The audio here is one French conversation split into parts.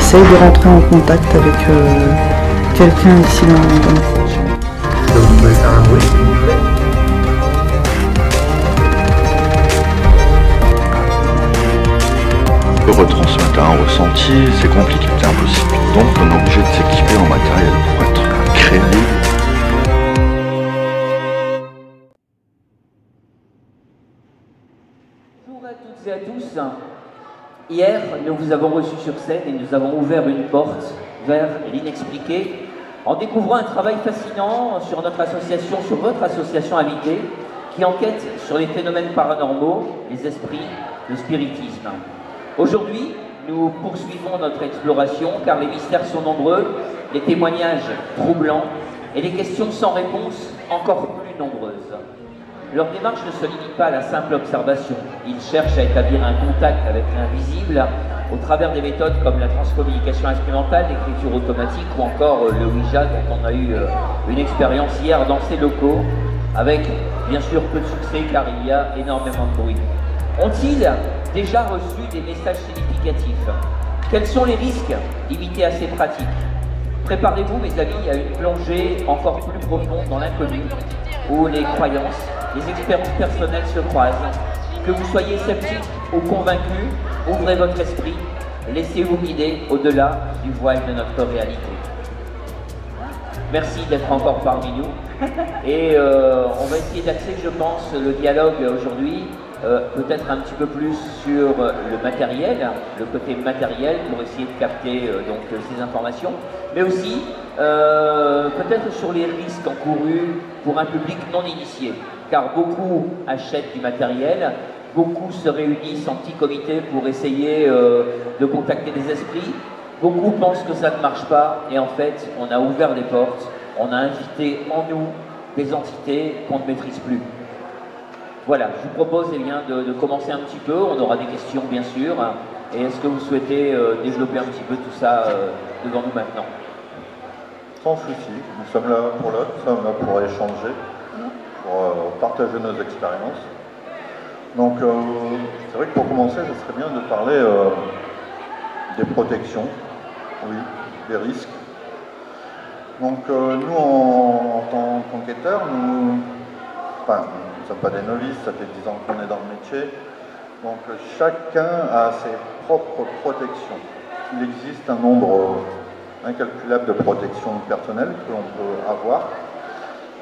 essaye de rentrer en contact avec quelqu'un ici dans le projet. Vous pouvez faire un bruit, s'il vous plaît. Retransmettre un ressenti, c'est compliqué, c'est impossible. Donc on est obligé de s'équiper en matériel pour être crédible. Bonjour à toutes et à tous. Hier, nous vous avons reçu sur scène et nous avons ouvert une porte vers l'inexpliqué en découvrant un travail fascinant sur notre association, sur votre association invitée, qui enquête sur les phénomènes paranormaux, les esprits, le spiritisme. Aujourd'hui, nous poursuivons notre exploration car les mystères sont nombreux, les témoignages troublants et les questions sans réponse encore plus nombreuses. Leur démarche ne se limite pas à la simple observation. Ils cherchent à établir un contact avec l'invisible au travers des méthodes comme la transcommunication instrumentale, l'écriture automatique ou encore le Ouija dont on a eu une expérience hier dans ces locaux avec bien sûr peu de succès car il y a énormément de bruit. Ont-ils déjà reçu des messages significatifs? Quels sont les risques limités à ces pratiques? Préparez-vous, mes amis, à une plongée encore plus profonde dans l'inconnu, où les croyances, les expériences personnelles se croisent. Que vous soyez sceptique ou convaincu, ouvrez votre esprit, laissez-vous guider au-delà du voile de notre réalité. Merci d'être encore parmi nous. Et on va essayer d'axer, je pense, le dialogue aujourd'hui, peut-être un petit peu plus sur le matériel, le côté matériel, pour essayer de capter donc, ces informations, mais aussi peut-être sur les risques encourus pour un public non initié, car beaucoup achètent du matériel, beaucoup se réunissent en petits comités pour essayer de contacter des esprits, beaucoup pensent que ça ne marche pas, et en fait, on a ouvert des portes, on a invité en nous des entités qu'on ne maîtrise plus. Voilà, je vous propose eh bien, de commencer un petit peu, on aura des questions bien sûr, et est-ce que vous souhaitez développer un petit peu tout ça devant nous maintenant? Sans souci, nous sommes là pour l'autre, nous sommes là pour échanger, pour partager nos expériences. Donc c'est vrai que pour commencer, ce serait bien de parler des protections, oui, des risques. Donc nous, en tant qu'enquêteurs, nous ne sommes pas des novices, ça fait 10 ans qu'on est dans le métier. Donc chacun a ses propres protections. Il existe un nombre incalculable de protections personnelles que l'on peut avoir.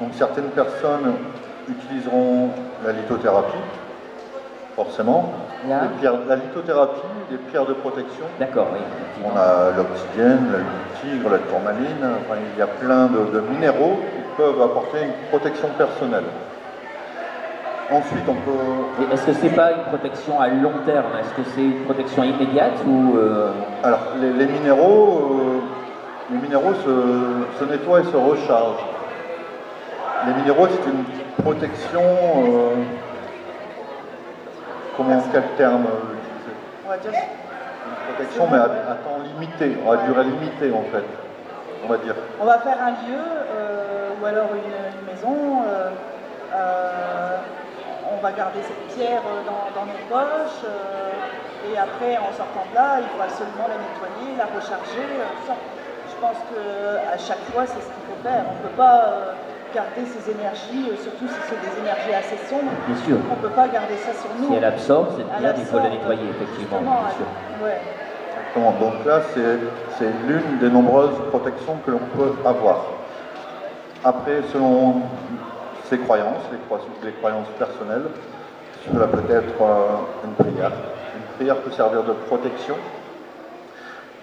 Donc certaines personnes utiliseront la lithothérapie, forcément. La lithothérapie, les pierres de protection. D'accord, oui. On a l'obsidienne, le tigre, la tourmaline, enfin, il y a plein de minéraux qui peuvent apporter une protection personnelle. Ensuite, on peut... Est-ce que c'est pas une protection à long terme? Est-ce que c'est une protection immédiate ou Alors, les minéraux se nettoient et se rechargent. Les minéraux, c'est une protection... quel terme utiliser? On va dire... Une protection, mais à temps limité, à durée limitée, en fait, on va dire. On va faire un lieu, ou alors une maison... on va garder cette pierre dans nos poches et après en sortant de là, il faut absolument la nettoyer, la recharger, tout ça. Je pense qu'à chaque fois, c'est ce qu'il faut faire. On ne peut pas garder ces énergies, surtout si c'est des énergies assez sombres. Bien sûr. On ne peut pas garder ça sur nous. Si elle absorbe cette pierre, il faut la nettoyer, effectivement. Bien sûr. Ouais. Exactement. Donc là, c'est l'une des nombreuses protections que l'on peut avoir. Après, selon ses croyances, les croyances personnelles, cela peut être une prière. Une prière peut servir de protection.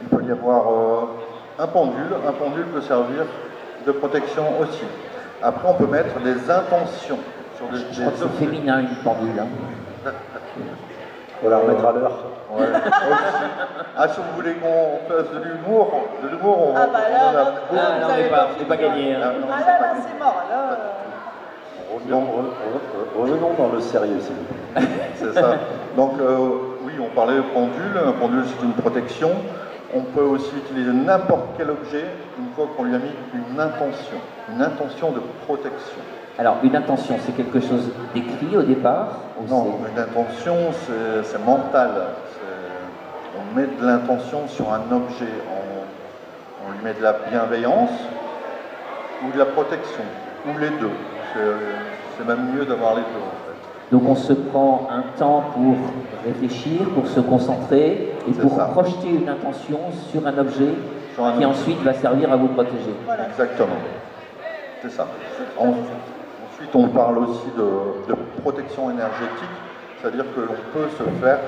Il peut y avoir un pendule peut servir de protection aussi. Après, on peut mettre des intentions sur des Je crois que c'est féminin, une pendule. Hein. Voilà, on mettra l'heure. Ouais. Si vous voulez qu'on fasse de l'humour, on bah là, on en a beaucoup. on n'est pas gagné. Hein. Là, c'est mort. Là, Revenons dans le sérieux, s'il vous plaît. C'est ça. Donc, oui, on parlait de pendule. Un pendule, c'est une protection. On peut aussi utiliser n'importe quel objet une fois qu'on lui a mis une intention de protection. Alors, une intention, c'est quelque chose d'écrit au départ? Non, une intention, c'est mental. on met de l'intention sur un objet, on lui met de la bienveillance ou de la protection, ou les deux. C'est même mieux d'avoir les deux en fait. Donc on se prend un temps pour réfléchir, pour se concentrer et pour projeter une intention sur un objet qui ensuite va servir à vous protéger. Voilà. Exactement. C'est ça. Ensuite, on parle aussi de protection énergétique, c'est-à-dire que l'on peut se faire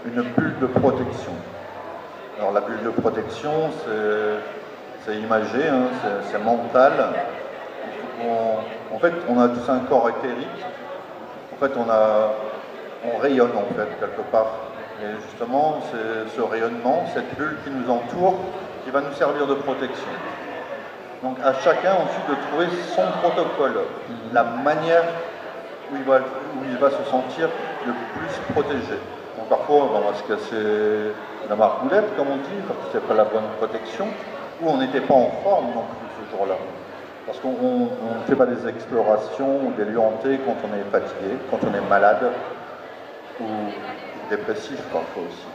une bulle de protection. Alors la bulle de protection, c'est imagé, hein, c'est mental. En fait, on a tous un corps éthérique. En fait, on rayonne en fait quelque part. Et justement, c'est ce rayonnement, cette bulle qui nous entoure, qui va nous servir de protection. Donc à chacun ensuite de trouver son protocole, la manière où il va se sentir le plus protégé. Donc parfois on va se casser la margoulette, comme on dit, parce que c'est pas la bonne protection, ou on n'était pas en forme non plus ce jour-là. Parce qu'on ne fait pas des explorations ou des lieux hantés quand on est fatigué, quand on est malade ou dépressif parfois aussi.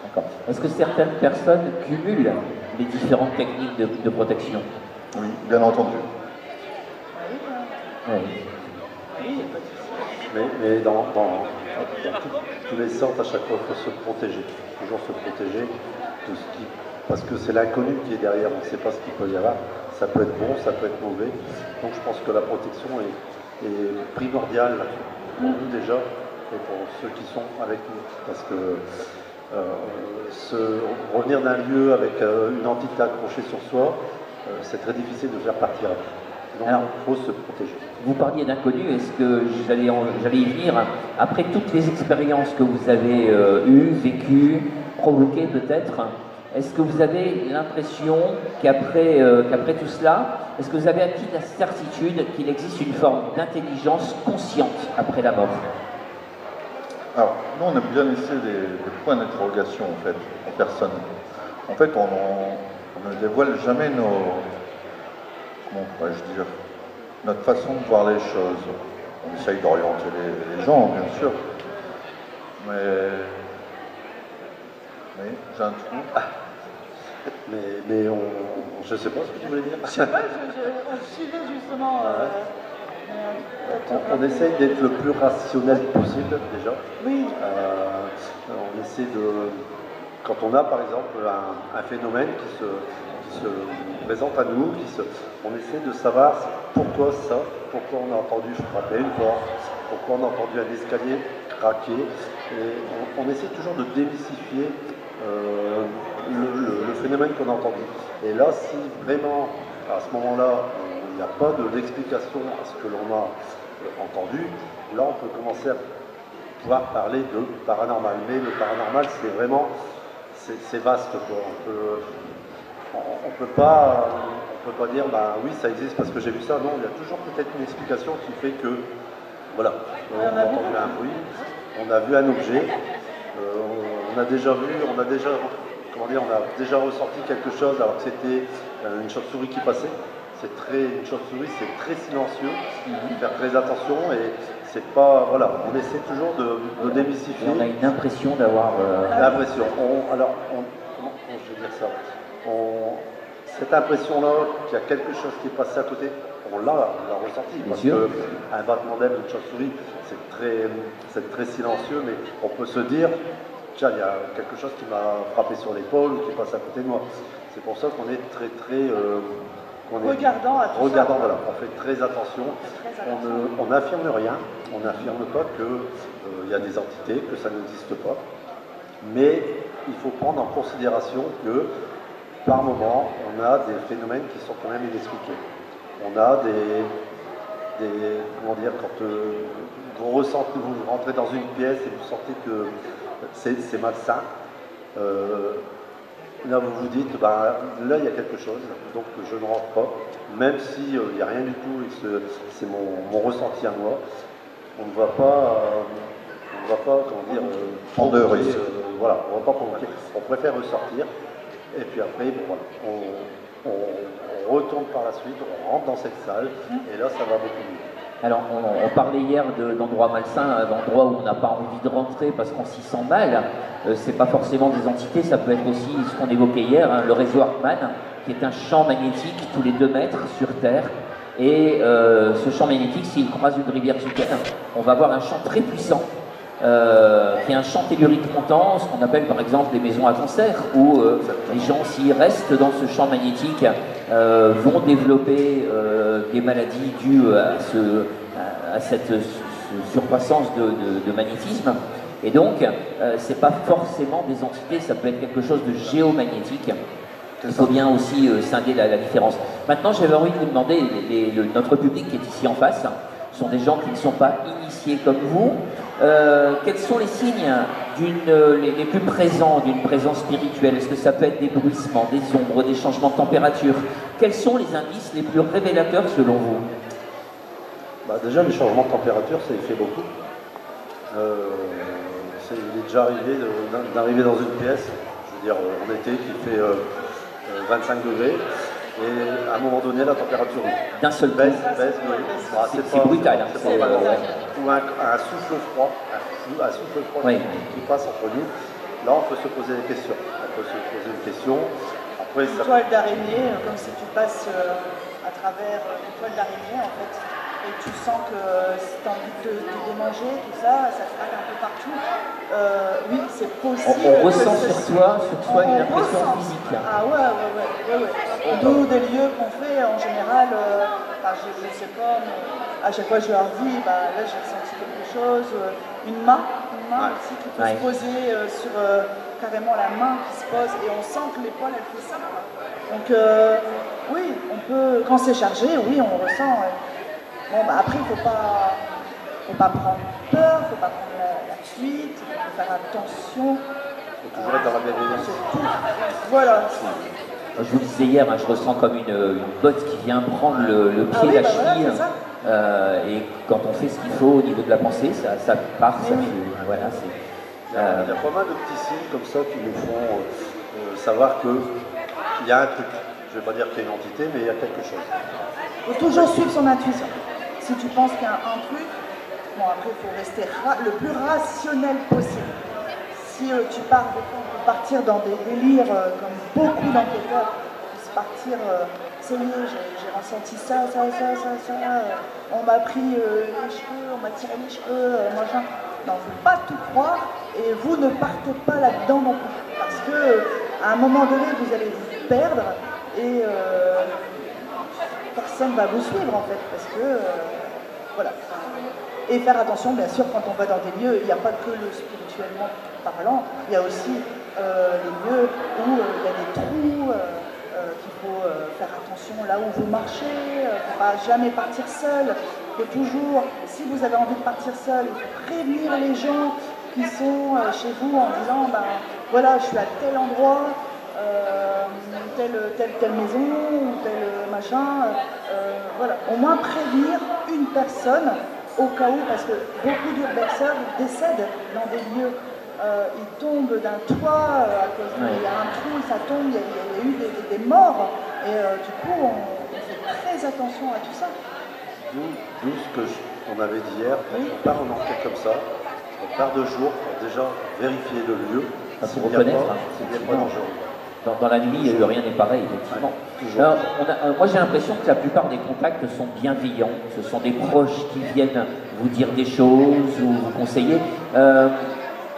Est-ce que certaines personnes cumulent les différentes techniques de protection? Oui, bien entendu. Oui. Mais dans tous les sortes, à chaque fois, il faut se protéger. Toujours se protéger de ce qui... Parce que c'est l'inconnu qui est derrière, on ne sait pas ce qu'il peut y avoir. Ça peut être bon, ça peut être mauvais. Donc je pense que la protection est primordiale pour nous déjà et pour ceux qui sont avec nous. Parce que revenir d'un lieu avec une entité accrochée sur soi, c'est très difficile de faire partir. Donc il faut se protéger. Vous parliez d'inconnu, est-ce que j'allais y venir, après toutes les expériences que vous avez eues, vécues, provoquées peut-être, est-ce que vous avez l'impression qu'après tout cela, est-ce que vous avez acquis la certitude qu'il existe une forme d'intelligence consciente après la mort? Alors, nous on aime bien laisser des points d'interrogation en fait, aux personnes. En fait, on ne dévoile jamais comment pourrais-je dire, notre façon de voir les choses. On essaye d'orienter les gens, bien sûr. Mais j'ai un trou. Mais je ne sais pas ce que tu voulais dire. Je sais pas, on suivait justement... On essaye d'être le plus rationnel possible déjà. Oui. On essaie de... Quand on a par exemple un phénomène qui se présente à nous, on essaie de savoir pourquoi ça, pourquoi on a entendu frapper une porte, pourquoi on a entendu un escalier craquer. Et on essaie toujours de démystifier le phénomène qu'on a entendu. Et là, si vraiment, à ce moment-là, il n'y a pas d'explication à ce que l'on a entendu, là, on peut commencer à pouvoir parler de paranormal. Mais le paranormal, c'est vraiment, c'est vaste, quoi. On peut pas dire, bah oui, ça existe parce que j'ai vu ça. Non, il y a toujours peut-être une explication qui fait que, voilà, on a entendu un bruit, on a vu un objet, on a déjà ressenti quelque chose alors que c'était une chauve-souris qui passait. Une chauve-souris, c'est très silencieux, il faut faire très attention et c'est pas, voilà, on essaie toujours de démystifier. On a une impression d'avoir... L'impression, comment je vais dire ça, cette impression-là qu'il y a quelque chose qui est passé à côté, on l'a ressenti, parce qu'un battement d'aile d'une chauve-souris, c'est très silencieux, mais on peut se dire, tiens, il y a quelque chose qui m'a frappé sur l'épaule ou qui passe à côté de moi. C'est pour ça qu'on est très regardant à tout ça. Voilà, on fait très attention. On n'affirme rien, on n'affirme pas qu'il y a des entités, que ça n'existe pas. Mais il faut prendre en considération que par moment, on a des phénomènes qui sont quand même inexpliqués. On a comment dire, quand vous rentrez dans une pièce et vous sentez que c'est malsain, là vous vous dites, là il y a quelque chose, donc je ne rentre pas, même s'il n'y a rien du tout et c'est mon ressenti à moi, on ne va pas, comment dire, prendre de risque. Voilà, on ne va pas provoquer, on préfère ressortir, et puis après, on retourne par la suite, on rentre dans cette salle, et là ça va beaucoup mieux. Alors, on parlait hier d'endroits malsains, d'endroits où on n'a pas envie de rentrer parce qu'on s'y sent mal. C'est pas forcément des entités, ça peut être aussi ce qu'on évoquait hier, hein, le réseau Hartmann, qui est un champ magnétique tous les 2 mètres sur Terre. Et ce champ magnétique, s'il croise une rivière souterraine, on va avoir un champ très puissant, qui est un champ tellurique montant, ce qu'on appelle par exemple des maisons à cancer, où les gens, s'ils restent dans ce champ magnétique, vont développer des maladies dues à cette surcroissance de magnétisme. Et donc, c'est pas forcément des entités, ça peut être quelque chose de géomagnétique. Il faut bien aussi scinder la différence. Maintenant, j'avais envie de vous demander, notre public qui est ici en face, sont des gens qui ne sont pas initiés comme vous. Quels sont les signes les plus présents d'une présence spirituelle? Est-ce que ça peut être des bruissements, des ombres, des changements de température? Quels sont les indices les plus révélateurs selon vous? Déjà, les changements de température, ça y fait beaucoup. Il est déjà arrivé d'arriver dans une pièce, je veux dire en été, qui fait 25 degrés, et à un moment donné, la température d'un seul baisse. C'est brutal. Ou un souffle froid, oui, qui passe entre nous. Là, on peut se poser des questions. Après, une toile d'araignée, comme si tu passes à travers une toile d'araignée, en fait, et tu sens que si tu as envie de te démanger, tout ça, ça te craque un peu partout. Oui, c'est possible. On ressent sur soi une impression physique. Ah ouais. D'où des lieux qu'on fait en général, je ne sais pas, mais à chaque fois je leur dis, là j'ai ressenti quelque chose, une main aussi qui peut se poser sur carrément la main qui se pose, et on sent que l'épaule elle fait ça. Donc oui, on peut, quand c'est chargé, oui on ressent. Bon, après, il ne faut pas prendre peur, il ne faut pas prendre la fuite, il faut faire attention. Il faut toujours être dans la bienveillance. Voilà. Je vous le disais hier, je ressens comme une botte qui vient prendre le pied, la cheville. Et quand on fait ce qu'il faut au niveau de la pensée, ça part, ça fait, voilà. Il y a pas mal de petits signes comme ça qui nous font savoir qu'il y a un truc. Je ne vais pas dire qu'il y a une entité, mais il y a quelque chose. Il faut toujours suivre son intuition. Si tu penses qu'il y a un truc, bon après il faut rester le plus rationnel possible. Si tu pars, on peut partir dans des délires comme beaucoup d'enquêteurs, partir, ça y est, j'ai ressenti ça, on m'a pris les cheveux, on m'a tiré les cheveux, machin. Non, il ne faut pas tout croire et vous ne partez pas là-dedans non plus. Parce que à un moment donné, vous allez vous perdre et personne ne va vous suivre en fait, parce que voilà. Et faire attention, bien sûr, quand on va dans des lieux, il n'y a pas que le spirituellement parlant, il y a aussi les lieux où il y a des trous, qu'il faut faire attention là où vous marchez, il ne faut pas jamais partir seul, il faut toujours, si vous avez envie de partir seul, il faut prévenir les gens qui sont chez vous en disant, voilà, je suis à tel endroit, telle maison, ou tel machin, voilà. Au moins prévenir une personne au cas où, parce que beaucoup d'urbexeurs décèdent dans des lieux, ils tombent d'un toit à cause il y a un trou, ça tombe, il y a eu des morts, et du coup on fait très attention à tout ça. D'où ce qu'on avait dit hier, quand on part en enquête comme ça, on part de jour pour déjà vérifier le lieu, pour reconnaître, s'il n'y a pas dangereux. Dans la nuit, rien n'est pareil, effectivement. Alors, moi, j'ai l'impression que la plupart des contacts sont bienveillants. Ce sont des proches qui viennent vous dire des choses ou vous conseiller.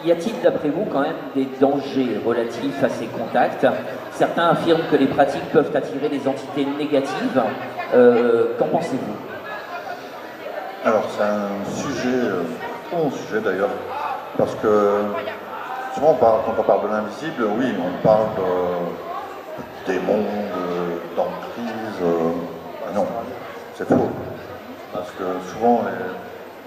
Y a-t-il, d'après vous, quand même des dangers relatifs à ces contacts? Certains affirment que les pratiques peuvent attirer des entités négatives. Qu'en pensez-vous? Alors, c'est un sujet, bon sujet d'ailleurs, parce que souvent, quand on parle de l'invisible, oui, on parle de démons, d'emprise. Non, c'est faux. Parce que souvent,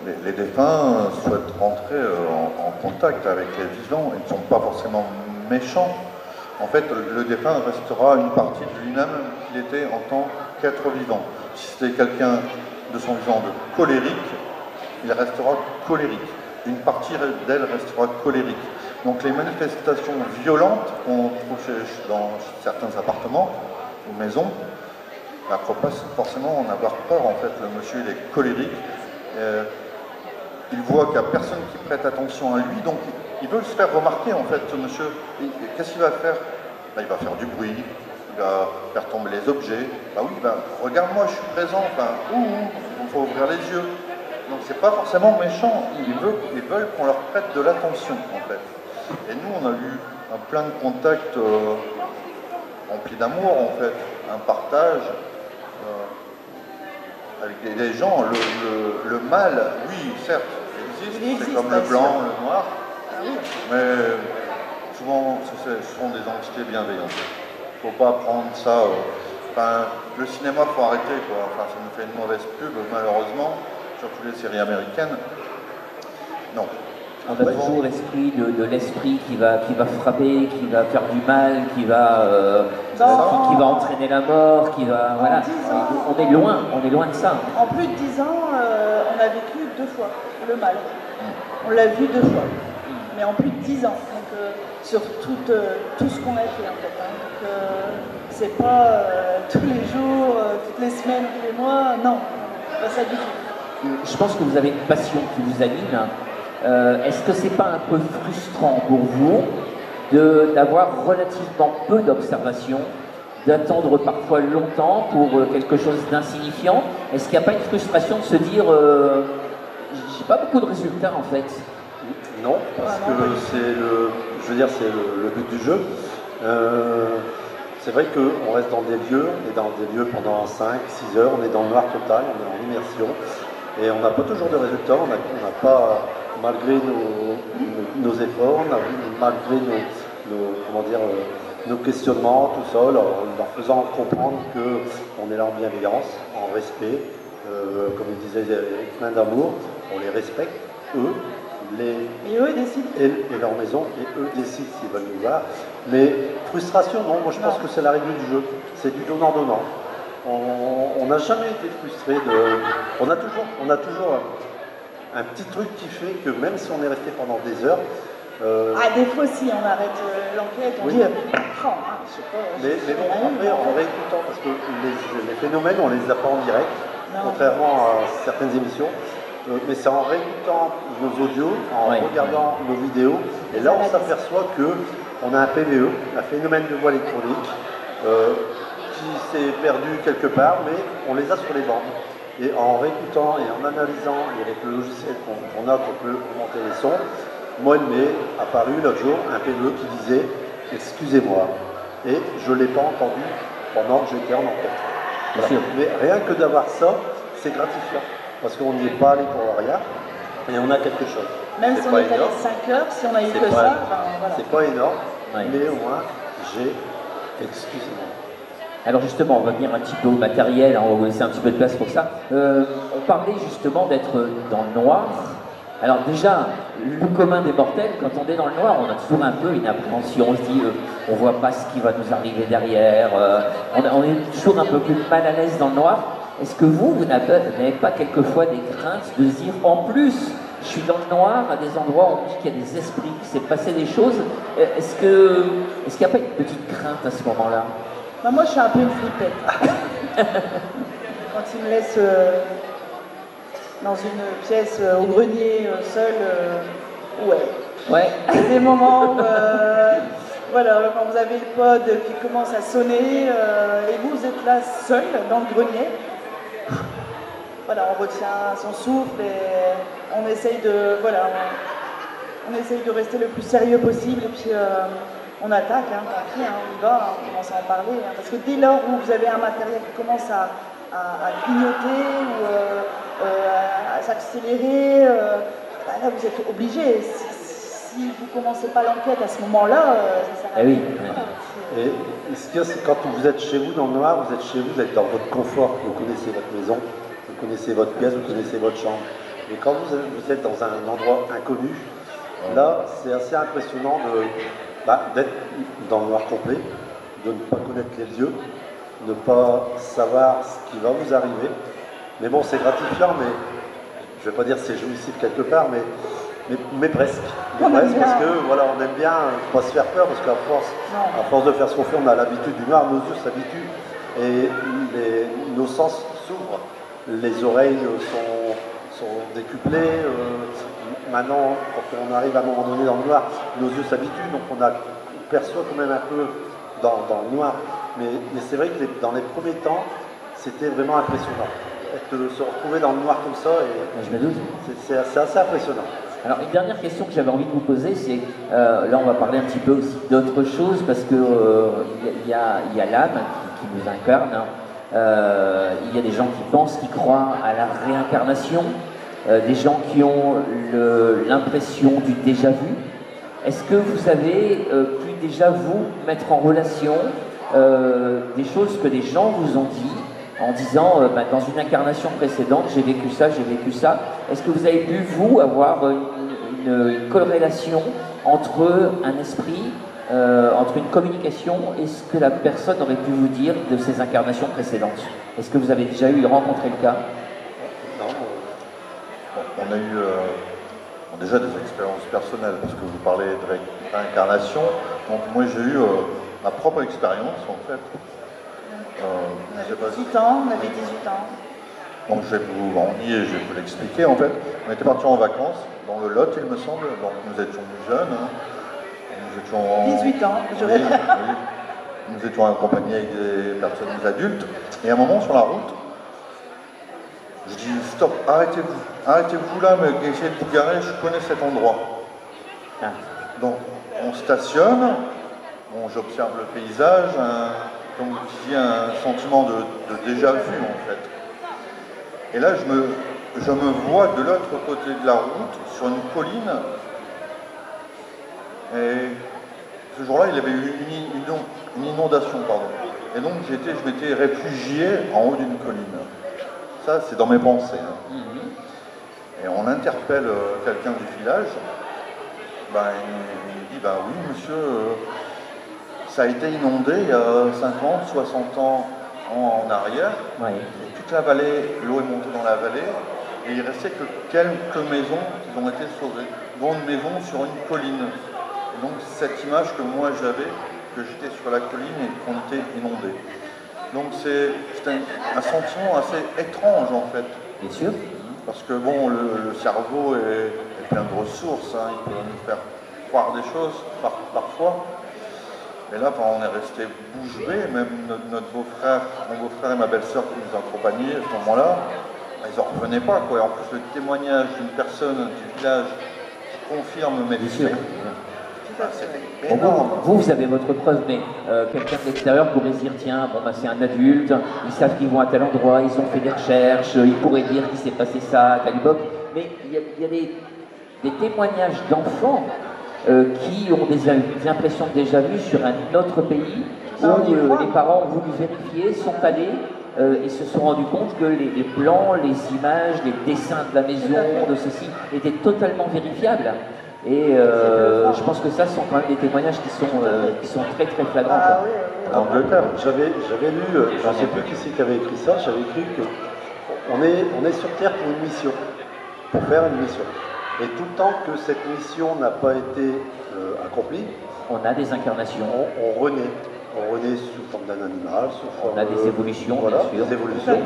les défunts souhaitent rentrer en contact avec les vivants. Ils ne sont pas forcément méchants. En fait, le défunt restera une partie de lui-même qu'il était en tant qu'être vivant. Si c'était quelqu'un de son vivant de colérique, il restera colérique. Une partie d'elle restera colérique. Donc les manifestations violentes qu'on trouve dans certains appartements ou maisons, il ne faut pas forcément en avoir peur. En fait, le monsieur il est colérique Il voit qu'il n'y a personne qui prête attention à lui, donc il veut se faire remarquer en fait, ce monsieur. Qu'est-ce qu'il va faire? Ben, il va faire du bruit, il va faire tomber les objets. Bah oui, ben, regarde-moi, je suis présent, il faut ouvrir les yeux. Donc c'est pas forcément méchant, ils veulent qu'on leur prête de l'attention en fait. Et nous on a eu plein de contacts remplis d'amour en fait, un partage avec des gens. Le mal, oui certes, il existe, c'est comme le blanc, le noir, mais souvent ce sont des entités bienveillantes. Il ne faut pas prendre ça, le cinéma il faut arrêter quoi, ça nous fait une mauvaise pub malheureusement. Surtout les séries américaines. Non. On a toujours l'esprit de l'esprit qui va frapper, qui va faire du mal, qui va entraîner la mort, qui va. Voilà. On est loin de ça. En plus de 10 ans, on a vécu 2 fois le mal. On l'a vu 2 fois. Mais en plus de 10 ans. Donc sur tout ce qu'on a fait en fait. Donc c'est pas tous les jours, toutes les semaines, tous les mois, non. Pas ça du tout. Je pense que vous avez une passion qui vous anime. Est-ce que c'est pas un peu frustrant pour vous d'avoir relativement peu d'observations, d'attendre parfois longtemps pour quelque chose d'insignifiant? Est-ce qu'il n'y a pas une frustration de se dire j'ai pas beaucoup de résultats en fait? Non, parce que c'est le but du jeu. C'est vrai qu'on reste dans des lieux, on est dans des lieux pendant 5-6 heures, on est dans le noir total, on est en immersion. Et on n'a pas toujours de résultats, on n'a pas, malgré nos efforts, malgré nos questionnements, tout ça, leur faisant comprendre qu'on est là en bienveillance, en respect, comme il disait, avec plein d'amour, on les respecte, eux, et eux décident. Et leur maison, et eux décident s'ils veulent nous voir. Mais frustration, non, moi je pense que c'est la règle du jeu, c'est du donnant-donnant. On n'a jamais été frustré on a toujours un petit truc qui fait que même si on est resté pendant des heures. Des fois si on arrête l'enquête, on dit je sais pas. Mais bon, après en réécoutant, parce que les phénomènes on les a pas en direct, contrairement à certaines émissions. Mais c'est en réécoutant nos audios, en regardant nos vidéos, et là on s'aperçoit qu'on a un PVE, un phénomène de voix électronique. Qui s'est perdu quelque part, mais on les a sur les bandes. Et en réécoutant et en analysant, et avec le logiciel qu'on a pour monter les sons, moi il m'est apparu l'autre jour un PVE qui disait « Excusez-moi ». Et je ne l'ai pas entendu pendant que j'étais en enquête. Voilà. Mais rien que d'avoir ça, c'est gratifiant. Parce qu'on n'y est pas allé pour rien, et on a quelque chose. Même si on est allé 5 heures, si on a eu que ça, voilà. C'est pas énorme, mais au moins j'ai « Excusez-moi ». Alors justement, on va venir un petit peu au matériel, on va vous laisser un petit peu de place pour ça. On parlait justement d'être dans le noir. Alors déjà, le commun des mortels, quand on est dans le noir, on a toujours un peu une appréhension, on se dit, on voit pas ce qui va nous arriver derrière, on est toujours un peu plus mal à l'aise dans le noir. Est-ce que vous n'avez pas quelquefois des craintes de se dire, en plus, je suis dans le noir, à des endroits où on dit qu'il y a des esprits, qu'il s'est passé des choses, est-ce qu'il n'y a pas une petite crainte à ce moment-là? Moi, je suis un peu une flippette. Quand ils me laissent dans une pièce au grenier, seul, ouais. Des moments où, voilà, quand vous avez le pod qui commence à sonner et vous êtes là seul dans le grenier, voilà, on retient son souffle et on essaye on essaye de rester le plus sérieux possible et puis on attaque, on y va, on commence à en parler. Parce que dès lors où vous avez un matériel qui commence à clignoter ou à s'accélérer, là vous êtes obligé. Si vous ne commencez pas l'enquête à ce moment-là, ça sert à rien. Et ce qu'il y a, c'est quand vous êtes chez vous dans le noir, vous êtes chez vous, vous êtes dans votre confort, vous connaissez votre maison, vous connaissez votre pièce, vous connaissez votre chambre. Et quand vous êtes dans un endroit inconnu, là c'est assez impressionnant d'être dans le noir complet, de ne pas connaître les lieux, de ne pas savoir ce qui va vous arriver. Mais bon, c'est gratifiant, mais je ne vais pas dire c'est jouissif quelque part, mais presque. Parce que voilà, on aime bien pas se faire peur, parce qu'à force de faire ce qu'on fait, on a l'habitude du noir, nos yeux s'habituent et nos sens s'ouvrent. Les oreilles sont décuplés. Maintenant, quand on arrive à un moment donné dans le noir, nos yeux s'habituent, donc on perçoit quand même un peu dans le noir. Mais c'est vrai que dans les premiers temps, c'était vraiment impressionnant. Se retrouver dans le noir comme ça, Je me doute. c'est assez impressionnant. Alors une dernière question que j'avais envie de vous poser, c'est, là on va parler un petit peu aussi d'autre chose, parce que il y a l'âme qui nous incarne, hein. Il y a des gens qui pensent, qui croient à la réincarnation, des gens qui ont l'impression du déjà-vu. Est-ce que vous avez pu déjà vous mettre en relation des choses que des gens vous ont dit, en disant, dans une incarnation précédente, j'ai vécu ça, j'ai vécu ça. Est-ce que vous avez pu, vous, avoir une corrélation entre un esprit, entre une communication et ce que la personne aurait pu vous dire de ses incarnations précédentes? Est-ce que vous avez déjà rencontré le cas? Non. On a eu déjà des expériences personnelles, parce que vous parlez de réincarnation. Donc moi j'ai eu ma propre expérience, en fait. On avait 18 ans, on avait 18 ans. Donc je vais vous en dire et je vais vous l'expliquer. En fait, on était partis en vacances dans le Lot, il me semble. Donc nous étions jeunes. Hein. Nous étions 18 ans, je oui, oui. Nous étions accompagnés avec des personnes adultes. Et à un moment sur la route, je dis stop, arrêtez-vous là, mais essayez de vous garer, je connais cet endroit. Ah. Donc on stationne, j'observe le paysage, comme vous disiez, un sentiment de déjà-vu en fait. Et là, je me vois de l'autre côté de la route, sur une colline. Et ce jour-là, il y avait eu une inondation, pardon. Et donc, je m'étais réfugié en haut d'une colline. Ça, c'est dans mes pensées. Hein. Et on interpelle quelqu'un du village. Il me dit, oui, monsieur, ça a été inondé il y a 50, 60 ans en arrière. Oui. Et toute la vallée, l'eau est montée dans la vallée, et il restait que quelques maisons qui ont été sauvées, dont une maison sur une colline. Et donc cette image que moi j'avais, que j'étais sur la colline et qu'on était inondé. Donc c'est un sentiment assez étrange en fait. Bien sûr. Parce que bon, le cerveau est plein de ressources, hein, il peut nous faire croire des choses parfois. Et là, on est resté bouche bée, même notre beau-frère, mon beau-frère et ma belle-sœur qui nous accompagnaient à ce moment-là, ils n'en revenaient pas, quoi. Et en plus, le témoignage d'une personne du village qui confirme mes faits, c'était énorme. Vous avez votre preuve, mais quelqu'un de l'extérieur pourrait se dire, tiens, c'est un adulte, ils savent qu'ils vont à tel endroit, ils ont fait des recherches, ils pourraient dire qu'il s'est passé ça à telle époque. Mais il y a des témoignages d'enfants qui ont des impressions déjà vues sur un autre pays, où les parents ont voulu vérifier, sont allés et se sont rendus compte que les plans, les images, les dessins de la maison, de ceci, étaient totalement vérifiables. Et je pense que ça sont quand même des témoignages qui sont très très flagrants. Ah, oui, En Angleterre, j'avais lu, je ne sais plus qui c'est qui avait écrit ça, j'avais écrit qu'on est sur Terre pour une mission, pour faire une mission. Et tout le temps que cette mission n'a pas été accomplie, On a des incarnations, on renaît. On renaît sous forme d'un animal, sous forme on a des évolutions, voilà, bien sûr. des évolutions.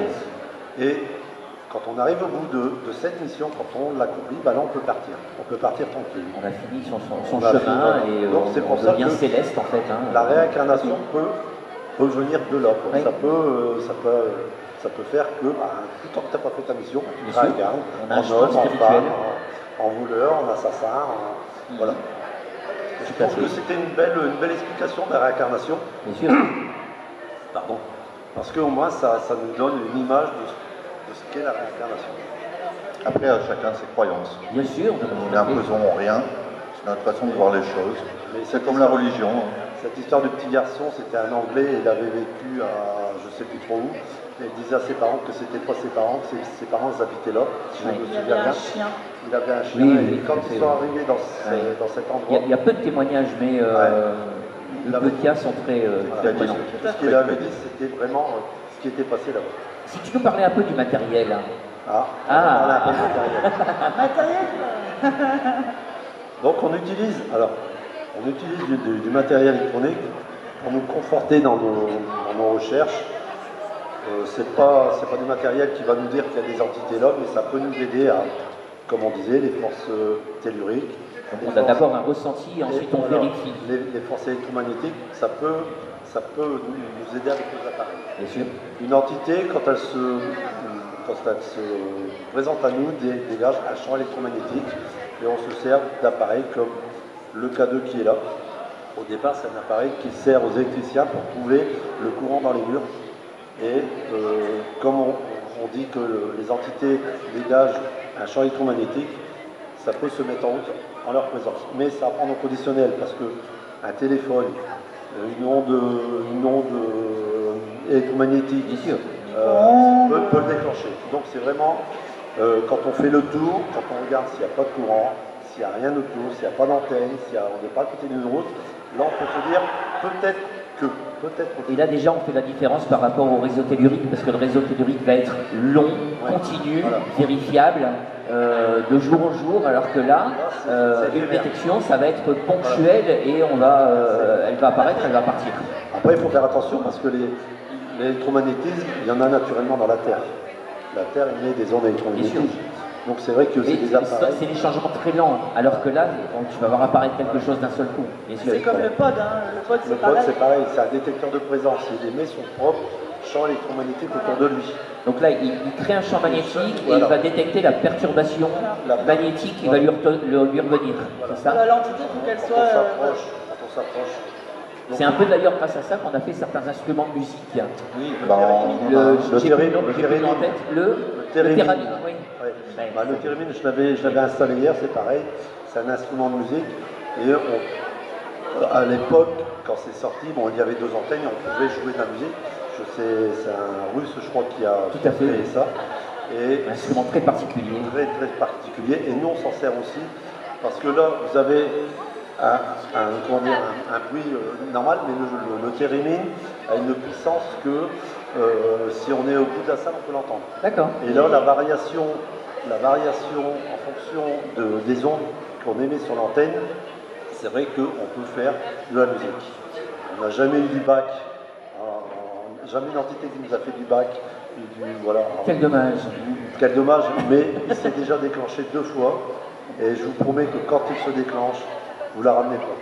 Et quand on arrive au bout de cette mission, quand on l'accomplit, là on peut partir. On peut partir tranquille. On a fini son On a chemin fini, et donc c'est pour on ça devient que céleste en fait. Hein. La réincarnation peut venir de là. Oui. Ça peut faire que, tout le temps que tu n'as pas fait ta mission, tu Bien sûr. réincarnes On a un en chemin homme, en spirituel. femme, en voleur, en assassin, voilà. Je Tout à trouve fait. que c'était une belle explication de la réincarnation. Bien sûr. Pardon. Parce qu'au moins, ça nous donne une image de ce qu'est la réincarnation. Après, à chacun ses croyances. Bien sûr. Nous n'imposons rien, c'est notre façon de voir les choses. Mais C'est comme la religion. Cette histoire de petit garçon, c'était un Anglais, il avait vécu à je ne sais plus trop où, et il disait à ses parents que c'était pas ses parents, que ses parents habitaient là, si je Oui. me Il y souviens avait bien. un chien. Il avait un chien, Oui, et oui, quand tout à fait, ils sont oui. arrivés dans cet endroit, Il y a peu de témoignages, mais le peu de cas sont très prenants. ce qu'il avait dit, c'était vraiment ce qui était passé là-bas. Si tu nous parlais un peu du matériel. Hein. Ah, Ah. on a un peu de matériel. Matériel. Donc on utilise du matériel électronique pour nous conforter dans nos recherches. c'est pas du matériel qui va nous dire qu'il y a des entités là, mais ça peut nous aider à, comme on disait, les forces telluriques. On a d'abord un ressenti et ensuite on voilà, vérifie. Les forces électromagnétiques, ça peut nous aider avec nos appareils. Bien sûr. Une entité, quand elle se présente à nous, dégage un champ électromagnétique et on se sert d'appareils comme le K2 qui est là. Au départ, c'est un appareil qui sert aux électriciens pour trouver le courant dans les murs. Et comme on dit que les entités dégagent un champ électromagnétique, ça peut se mettre en route en leur présence. Mais ça va prendre au conditionnel parce qu'un téléphone, une onde électromagnétique, Bien sûr. peut le déclencher. Donc c'est vraiment quand on fait le tour, quand on regarde s'il n'y a pas de courant, s'il n'y a rien autour, s'il n'y a pas d'antenne, on n'est pas à côté d'une route, là on peut se dire peut-être que. Et là déjà on fait la différence par rapport au réseau tellurique parce que le réseau tellurique va être long, continu, voilà, vérifiable, de jour en jour, alors que là, une détection ça va être ponctuel et elle va apparaître, elle va partir. Après il faut faire attention parce que l'électromagnétisme, il y en a naturellement dans la Terre. La Terre émet des ondes électromagnétiques. Donc c'est vrai que c'est des appareils. C'est des changements très lents, alors que là, tu vas voir apparaître quelque chose d'un seul coup. C'est comme le pod, hein. Le pod c'est pareil, c'est un détecteur de présence. Il émet son propre champ électromagnétique autour de lui. Donc là, il crée un champ magnétique et il va détecter la perturbation magnétique qui va lui revenir. C'est ça? L'entité, il faut qu'elle soit. Quand on s'approche. C'est un peu d'ailleurs grâce à ça qu'on a fait certains instruments de musique. Oui, le Theremin, oui. Le Theremin, je l'avais installé hier, c'est pareil, c'est un instrument de musique. Et à l'époque, quand c'est sorti, il y avait 2 antennes, on pouvait jouer de la musique. C'est un russe, je crois, qui a créé ça. Et un instrument très particulier. Très, très particulier. Et nous, on s'en sert aussi, parce que là, vous avez un bruit normal, mais le Theremin a une puissance que si on est au bout de la salle, on peut l'entendre. D'accord. Et là, la variation en fonction des ondes qu'on émet sur l'antenne, c'est vrai qu'on peut faire de la musique. On n'a jamais eu du bac, jamais une entité qui nous a fait du bac. Voilà. Quel dommage. Quel dommage, mais il s'est déjà déclenché 2 fois. Et je vous promets que quand il se déclenche, vous la ramenez pas.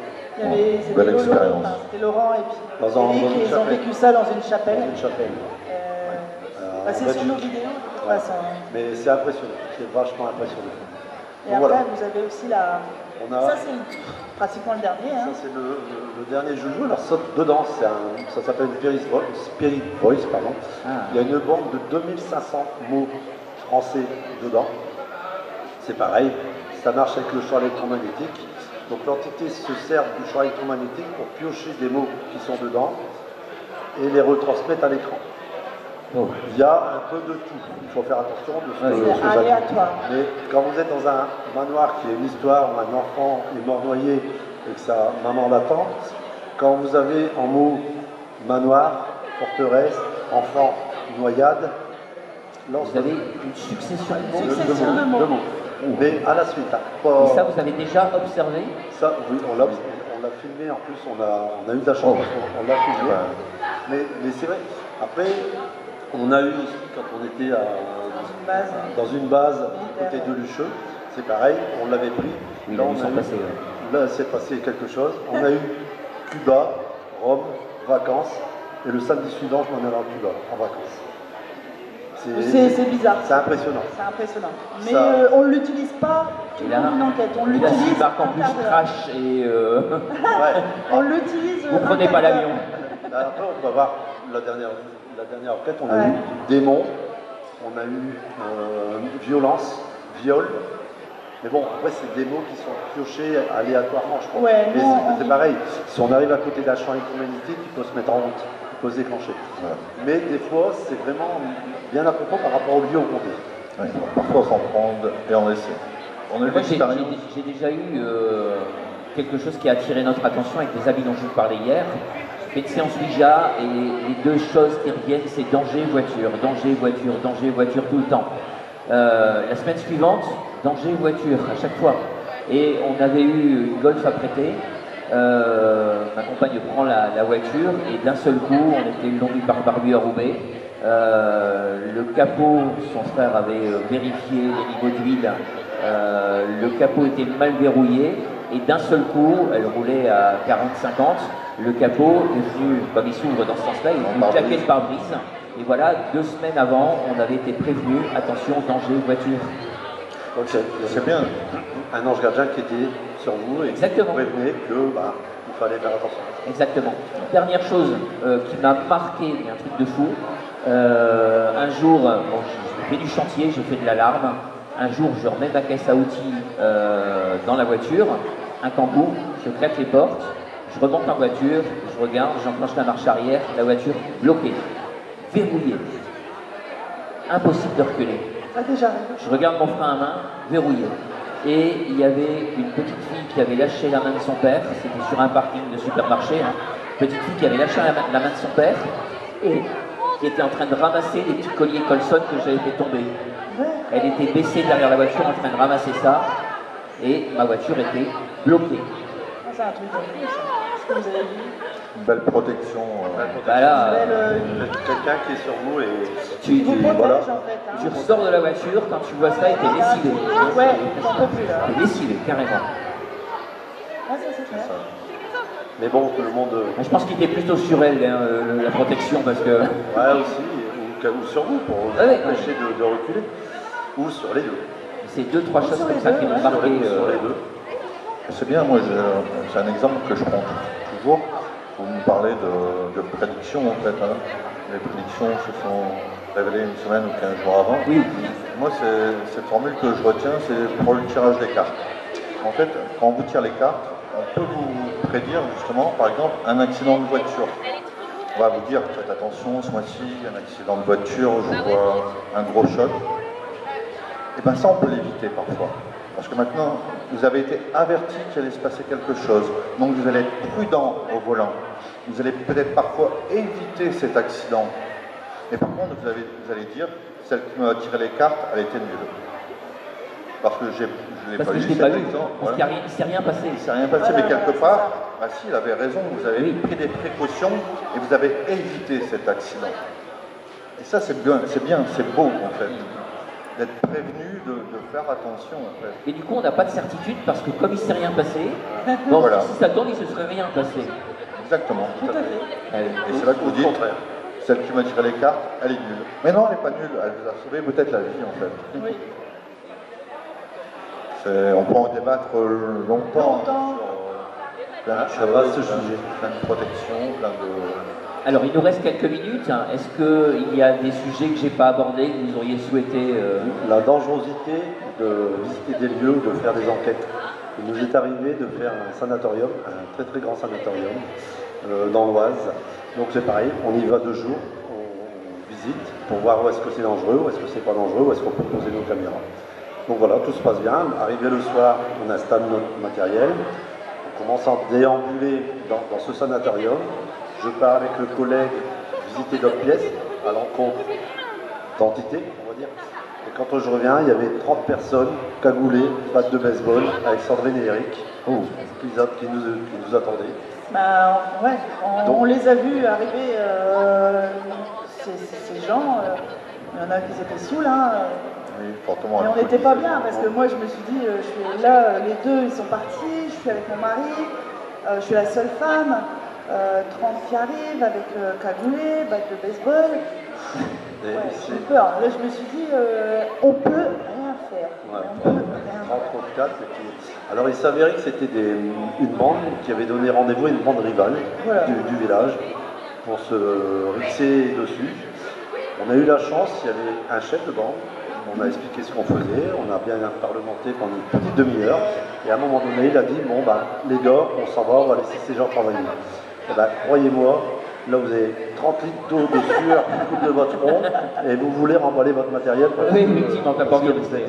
Belle expérience. C'était Laurent et puis Eric, ils ont vécu ça dans une chapelle. Dans une chapelle. C'est sur nos vidéos de toute façon. Mais c'est impressionnant, c'est vachement impressionnant. Et après, vous avez aussi la. Ça, c'est pratiquement le dernier. Ça, c'est le dernier joujou. Alors, ça, dedans, ça s'appelle Spirit Voice. Pardon. Il y a une bande de 2500 mots français dedans. C'est pareil, ça marche avec le champ électromagnétique. Donc, l'entité se sert du champ électromagnétique pour piocher des mots qui sont dedans et les retransmettre à l'écran. Oh. Il y a un peu de tout. Il faut faire attention de ce que c'est aléatoire. Mais quand vous êtes dans un manoir qui est une histoire où un enfant est mort noyé et que sa maman l'attend, quand vous avez en mots manoir, forteresse, enfant, noyade, là vous avez une succession de mots. Mais à la suite. Et ça, vous avez déjà observé? Ça, oui, on l'a filmé. En plus, on a eu de la chance. On l'a filmé. Mais c'est vrai. Après, on a eu aussi, quand on était dans une base à côté de Lucheux, c'est pareil, on l'avait pris. Oui, là, c'est passé quelque chose. On a eu Cuba, Rome, vacances. Et le samedi suivant, je m'en allais à Cuba, en vacances. C'est bizarre. C'est impressionnant. C'est impressionnant. Mais on ne l'utilise pas pour une enquête. On l'utilise en plus crash et... On l'utilise... Vous prenez pas l'avion. Après, on peut voir la dernière enquête. On a eu démon, on a eu violence, viol. Mais bon, après, c'est des mots qui sont piochés aléatoirement, je crois. Ouais, c'est pareil. Si on arrive à côté d'un champ électromagnétique, il peut se mettre en route. Il peut se déclencher. Voilà. Mais des fois, c'est vraiment bien à propos par rapport au lieu où on est. Oui, parfois, s'en prendre et en laisser. J'ai déjà eu quelque chose qui a attiré notre attention avec les amis dont je vous parlais hier. J'ai fait une séance Ouija et les 2 choses qui reviennent, c'est danger, voiture, danger, voiture, danger, voiture tout le temps. La semaine suivante, danger, voiture, à chaque fois. Et on avait eu une Golf à prêter. Ma compagne prend la voiture et d'un seul coup, on était le long du parc Barbu à Roubaix. Le capot, son frère avait vérifié les niveaux d'huile. Le capot était mal verrouillé et d'un seul coup, elle roulait à 40-50. Le capot est venu, comme il s'ouvre dans ce sens-là, il est venu claquer le pare-brise. Et voilà, 2 semaines avant, on avait été prévenu, attention, danger, voiture. Donc c'est bien un ange gardien qui était sur vous et Exactement. qui prévenait que il fallait faire attention. Exactement. Dernière chose qui m'a marqué, mais un truc de fou, un jour, bon, j'ai fait du chantier, j'ai fait de l'alarme. Un jour, je remets ma caisse à outils dans la voiture, un kangou, je claque les portes, je remonte en voiture, je regarde, j'enclenche la marche arrière, la voiture bloquée, verrouillée. Impossible de reculer. Ah, déjà. Je regarde mon frein à main, verrouillé. Et il y avait une petite fille qui avait lâché la main de son père, c'était sur un parking de supermarché, hein. Petite fille qui avait lâché la main de son père et qui était en train de ramasser les petits colliers Colson que j'avais fait tomber. Elle était baissée derrière la voiture en train de ramasser ça et ma voiture était bloquée. Ah, c'est un truc de plus, ça. Ce que vous avez dit. Une belle protection. Bah là, Quelqu'un qui est sur vous et tu vous protège voilà. en fait. Hein. tu ressors de la voiture, quand tu vois ça, et t'es lessivé. Ouais, j'en peux plus là. T'es lessivé, carrément. Ah, ça c'est clair. Mais bon, tout le monde. Je pense qu'il était plutôt sur elle, hein, la protection, parce que... Ouais, aussi, ou sur vous pour vous Ouais. empêcher de reculer. Ou sur les deux. C'est 2-3 choses comme ça qui m'ont marqué. Sur les deux. C'est bien, moi c'est un exemple que je prends toujours. Vous me parlez de prédictions en fait. Hein. Les prédictions se sont révélées une semaine ou 15 jours avant. Oui. Moi, cette formule que je retiens, c'est pour le tirage des cartes. En fait, quand on vous tire les cartes, on peut vous prédire justement, par exemple, un accident de voiture. On va vous dire, faites attention, ce mois-ci, un accident de voiture, je vois un gros choc. Et bien ça, on peut l'éviter parfois. Parce que maintenant, vous avez été averti qu'il allait se passer quelque chose. Donc vous allez être prudent au volant. Vous allez peut-être parfois éviter cet accident. Et par contre, vous allez dire, celle qui m'a tiré les cartes, elle était nulle. Parce que je ne l'ai Parce pas que eu. je l'ai pas vu. Exemple, Parce qu'il ne s'est rien passé. il ne s'est rien passé, mais quelque part, bah si, il avait raison, vous avez pris des précautions et vous avez évité cet accident. Et ça, c'est bien, c'est beau en fait, d'être prévenu, de faire attention en fait. Et du coup, on n'a pas de certitude parce que comme il ne s'est rien passé, bon, Voilà. si ça tombe, il ne se serait rien passé. Exactement. Tout à fait. Et c'est là que vous dites, celle qui m'a tiré les cartes, elle est nulle. Mais non, elle n'est pas nulle, elle vous a sauvé peut-être la vie en fait. Oui. On peut en débattre longtemps. Plein de Ça va se choses, juger. plein de protections, plein de... Alors, il nous reste quelques minutes. Est-ce qu'il y a des sujets que je n'ai pas abordés, que vous auriez souhaité La dangerosité de visiter des lieux, de faire des enquêtes. Il nous est arrivé de faire un sanatorium, un très très grand sanatorium dans l'Oise. Donc c'est pareil, on y va 2 jours, on visite pour voir où est-ce que c'est dangereux, où est-ce que c'est pas dangereux, où est-ce qu'on peut poser nos caméras. Donc voilà, tout se passe bien. Arrivé le soir, on installe notre matériel, on commence à déambuler dans ce sanatorium. Je pars avec le collègue visiter d'autres pièces à l'encontre d'entités, on va dire. Et quand je reviens, il y avait 30 personnes cagoulées, battes de baseball, avec Sandrine et Eric, qui nous attendaient. Bah, ouais, on les a vus arriver, ces gens, il y en a qui étaient saouls, hein. Oui, fortement Mais on n'était pas bien, parce que moi je me suis dit, je suis là, les deux ils sont partis, je suis avec mon mari, je suis la seule femme, 30 qui arrivent avec cagoulé, batte de baseball. Ouais, j'ai eu peur. Là je me suis dit, on peut rien faire. Ouais. On peut rien faire. 34, alors il s'avérait que c'était une bande qui avait donné rendez-vous à une bande rivale Voilà. du village pour se rixer dessus. On a eu la chance, il y avait un chef de bande, on a expliqué ce qu'on faisait, on a bien parlementé pendant une petite demi-heure, et à un moment donné il a dit, bon ben les gars, on s'en va, on va laisser ces gens travailler. Et ben croyez-moi, là vous avez 30 litres d'eau de sueur qui coule de votre front, et vous voulez remballer votre matériel. Oui, effectivement, t'as pas envie de le faire.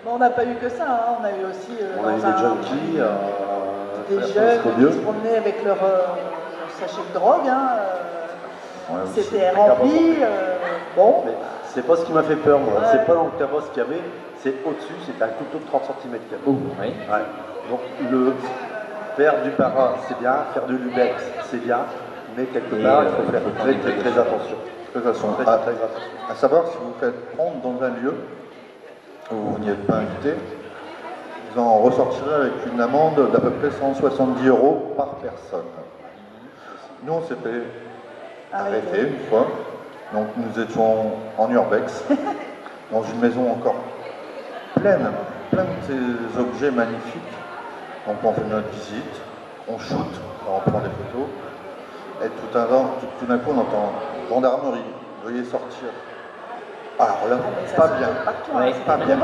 Bon, on n'a pas eu que ça, hein. On a eu aussi On a eu des junkies, des jeunes qui se promenaient avec leur sachet de drogue. Hein. Ouais, aussi. C'était rempli. Bon. Mais c'est pas ce qui m'a fait peur, moi. Ouais. C'est pas dans le carrosse qu'il y avait, c'est au-dessus, c'était un couteau de 30 cm qu'il y avait. Oh, oui. Ouais. Donc faire du para, c'est bien, faire de l'ubex, c'est bien, mais quelque part, il faut faire très attention. exploitation. À savoir, si vous faites prendre dans un lieu où vous n'y êtes pas invité, vous en ressortirez avec une amende d'à peu près 170 € par personne. Nous, on s'est fait arrêter une fois. Donc nous étions en urbex, dans une maison encore pleine de ces objets magnifiques. Donc on fait notre visite, on shoot, on prend des photos, et tout d'un coup on entend gendarmerie, veuillez sortir. Alors là, pas bien, pas bien.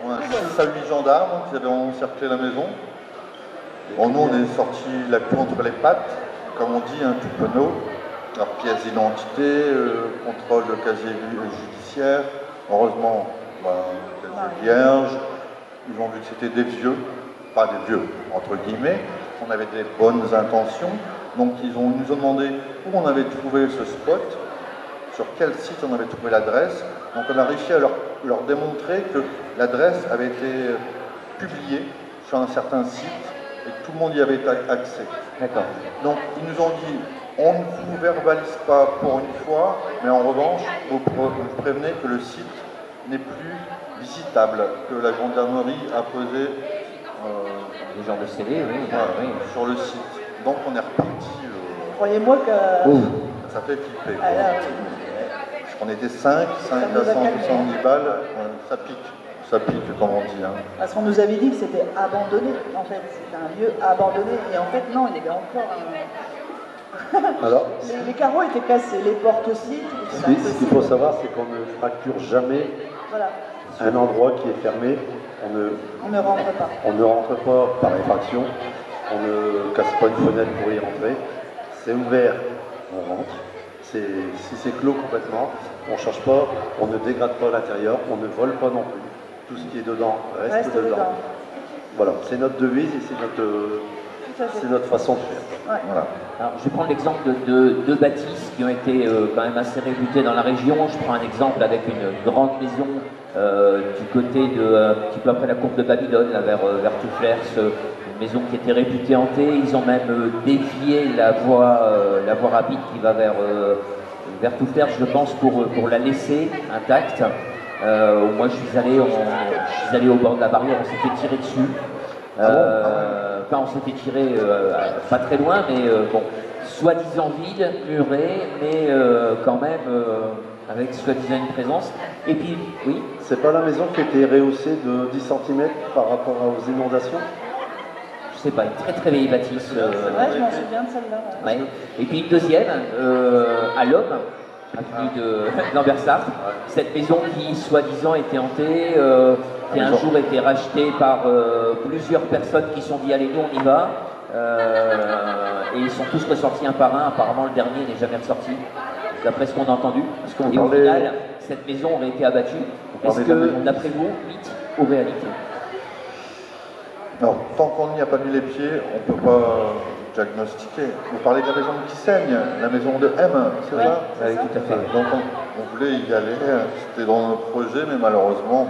On a 6 à 8 gendarmes qui avaient encerclé la maison. Bon, nous on est sortis la queue entre les pattes, comme on dit, un tout penaud. Alors, pièces d'identité, contrôle de casier judiciaire. Heureusement, casier vierge. Ils ont vu que c'était des vieux, pas des vieux, entre guillemets. On avait des bonnes intentions. Donc, ils nous ont demandé où on avait trouvé ce spot, sur quel site on avait trouvé l'adresse. Donc, on a réussi à leur démontrer que l'adresse avait été publiée sur un certain site et que tout le monde y avait accès. D'accord. Donc, ils nous ont dit, on ne vous verbalise pas pour une fois, mais en revanche, vous prévenez que le site n'est plus visitable, que la gendarmerie a posé les gens de scellé, oui, oui. Sur le site. Donc, on est reparti. Croyez-moi que... Ça fait flipper. Ah, là, On était 5 à 170 balles, ça pique comme on dit. Hein. Parce qu'on nous avait dit que c'était abandonné, en fait, c'était un lieu abandonné, et en fait non, il y avait encore Alors, les carreaux étaient cassés, les portes aussi. ce qu'il faut savoir, c'est qu'on ne fracture jamais un endroit qui est fermé, on ne rentre pas. On ne rentre pas par effraction, on ne casse pas une fenêtre pour y rentrer, c'est ouvert, on rentre. Si c'est clos complètement, on ne change pas, on ne dégrade pas l'intérieur, on ne vole pas non plus. Tout ce qui est dedans reste dedans. Voilà, c'est notre devise et c'est notre façon de faire. Ouais. Voilà. Alors, je vais prendre l'exemple de deux bâtisses qui ont été quand même assez réputées dans la région. Je prends un exemple avec une grande maison du côté un petit peu après la courbe de Babylone, là, vers Touflers, une maison qui était réputée hantée. Ils ont même dévié la voie rapide qui va vers Touflers, je pense, pour la laisser intacte. Moi, je suis allé au bord de la barrière, on s'était tiré dessus. Enfin, on s'était tiré pas très loin, mais bon, soi-disant vide, muré, mais quand même avec soi-disant une présence. Et puis, oui. C'est pas la maison qui a été rehaussée de 10 cm par rapport aux inondations? Je sais pas, une très très vieille bâtisse. Ouais, je m'en souviens de celle-là. Ouais. Et puis une deuxième, à l'Homme, avenue de Lambersart, cette maison qui soi-disant était hantée, qui un jour été rachetée par plusieurs personnes qui sont dit allez nous on y va, et ils sont tous ressortis un par un. Apparemment le dernier n'est jamais ressorti, d'après ce qu'on a entendu. Et au final, cette maison aurait été abattue. Est-ce que, d'après vous, mythe ou réalité? Alors, tant qu'on n'y a pas mis les pieds, on ne peut pas diagnostiquer. Vous parlez de la maison qui saigne, la maison de M, c'est ça? Oui, tout à fait. Donc on voulait y aller, c'était dans notre projet, mais malheureusement,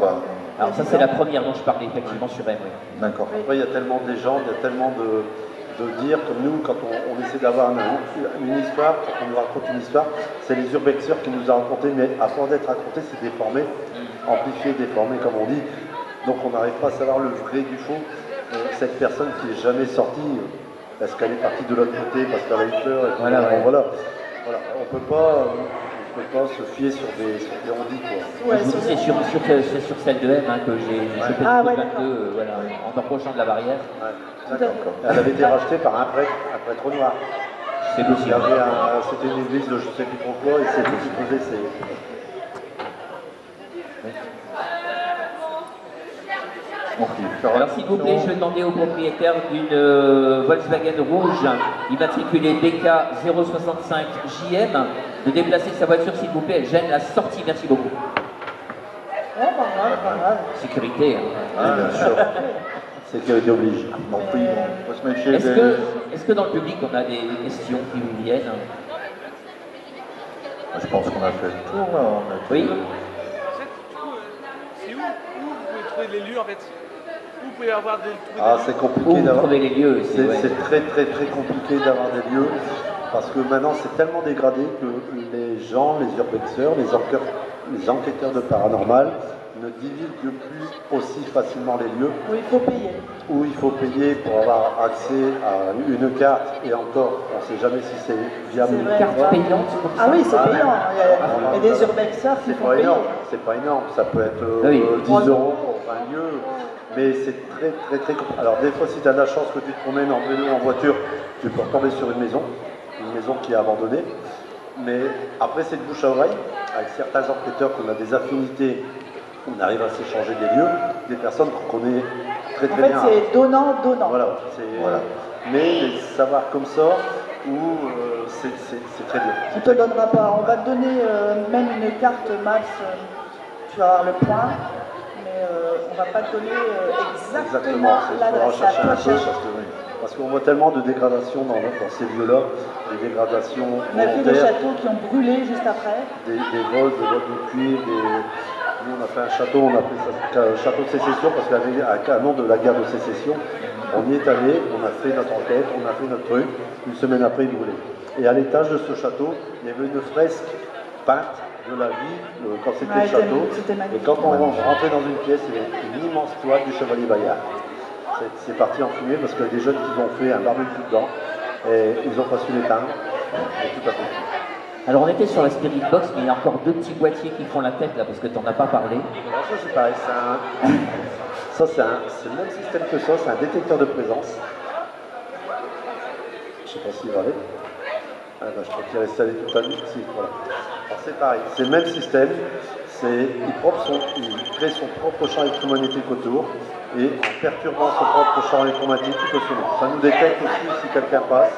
alors ça c'est la première dont je parlais effectivement sur M. Oui. D'accord. Après, il y a tellement de légendes, il y a tellement de dire, comme nous, quand on essaie d'avoir une histoire, quand on nous raconte une histoire, c'est les urbexeurs qui nous a raconté, mais à force d'être raconté, c'est déformé, amplifié, déformé, comme on dit. Donc on n'arrive pas à savoir le vrai du faux. Cette personne qui n'est jamais sortie, parce qu'elle est partie de l'autre côté, parce qu'elle a eu peur, et voilà. On ne peut pas se fier sur des on-dit, quoi. Ouais, c'est sur celle de M que j'ai chopé le 22 en approchant de la barrière. D'accord. Elle avait été rachetée par un prêtre noir. C'est possible. C'était une église de je ne sais plus trop quoi, et c'est tout qui posait ses... Alors s'il vous plaît, je vais demander au propriétaire d'une Volkswagen rouge immatriculée BK 065 JM de déplacer sa voiture s'il vous plaît, elle gêne la sortie, merci beaucoup. Oh, pas mal. Sécurité. Bien sûr. Sécurité oblige. Donc oui, on peut se méfier Est-ce que dans le public on a des questions qui vous viennent? Je pense qu'on a fait le tour là. Oui. C'est où vous pouvez trouver les lieux en fait? Vous pouvez avoir des... c'est compliqué d'avoir... trouver les lieux. C'est très très très compliqué d'avoir des lieux. Parce que maintenant, c'est tellement dégradé que les gens, les urbexeurs, les enquêteurs de paranormal ne divulguent plus aussi facilement les lieux Où il faut payer. où il faut payer pour avoir accès à une carte, et encore, on ne sait jamais si c'est viable C'est ou vrai. pas. Carte payante pour ça. Ah oui, c'est Ah, payant. Il y a des urbexeurs qui C'est font pas payer. énorme, c'est pas énorme, ça peut être Oui. 10 euros pour un lieu, mais c'est très très très compliqué. Alors des fois, si tu as de la chance que tu te promènes en vélo, en voiture, tu peux retomber sur une maison qui est abandonnée, mais après c'est de bouche à oreille, avec certains enquêteurs qu'on a des affinités, on arrive à s'échanger des lieux, des personnes qu'on connaît très En très fait, bien. c'est donnant-donnant. Voilà, voilà. Mais les savoirs comme ça, où c'est très dur. On ne te le donnera pas. On va te donner même une carte Maps, tu vas avoir le point, mais on ne va pas te donner exactement c'est l'adresse. faut rechercher À toi un de peu, chercher. parce qu'on voit tellement de dégradations dans ces lieux-là, des dégradations On a vu des volontaires, châteaux qui ont brûlé juste après. des vols de cuivre, nous on a fait un château, on a appelé ça château de sécession, parce qu'avec un nom de la guerre de sécession, on y est allé, on a fait notre enquête, on a fait notre truc, une semaine après il brûlait. Et à l'étage de ce château, il y avait une fresque peinte de la vie quand c'était Ouais, le château. c'était Et magnifique. quand on rentrait dans une pièce, il y avait une immense toile du chevalier Bayard. C'est parti en fumée parce qu'il y a des jeunes qui ont fait un barbecue dedans et ils n'ont pas su l'éteindre. Et tout à fait. Alors on était sur la Spirit Box, mais il y a encore deux petits boîtiers qui font la tête là, parce que tu n'en as pas parlé. Alors ça c'est pareil, c'est le même système que ça, c'est un détecteur de présence. Je ne sais pas s'il va aller. Ah ben, je crois qu'il est resté allé tout à l'heure. Si, voilà. Alors c'est pareil, c'est le même système. Il crée son propre champ électromagnétique autour, et en perturbant son propre champ électromagnétique, il peut sonner. Ça nous détecte aussi si quelqu'un passe,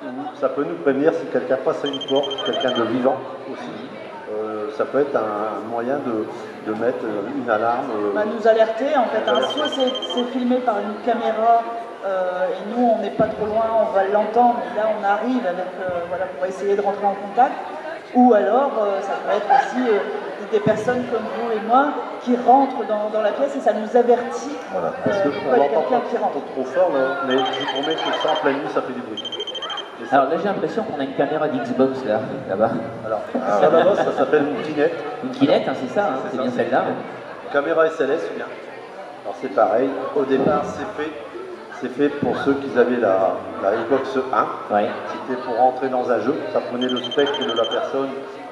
ou ça peut nous prévenir si quelqu'un passe à une porte, quelqu'un de vivant aussi. Ça peut être un moyen de mettre une alarme. Va nous alerter en fait. Hein. Soit c'est filmé par une caméra et nous on n'est pas trop loin, on va l'entendre, et là on arrive avec, voilà, pour essayer de rentrer en contact. Ou alors ça peut être aussi des personnes comme vous et moi qui rentrent dans la pièce et ça nous avertit Voilà, parce qu'on qu'il y a n'entend quelqu'un pas qui rentre. trop fort, là, mais je vous promets que ça en pleine nuit, ça fait du bruit. Et ça- Alors là j'ai l'impression qu'on a une caméra d'Xbox là-bas. Alors, ça là-bas, ça s'appelle une Kinect. Une Kinect, hein, c'est ça, hein, c'est bien celle-là. Caméra SLS, bien. Alors c'est pareil, au départ c'est fait pour ceux qui avaient la Xbox 1. Ouais. C'était pour rentrer dans un jeu, ça prenait le spectre de la personne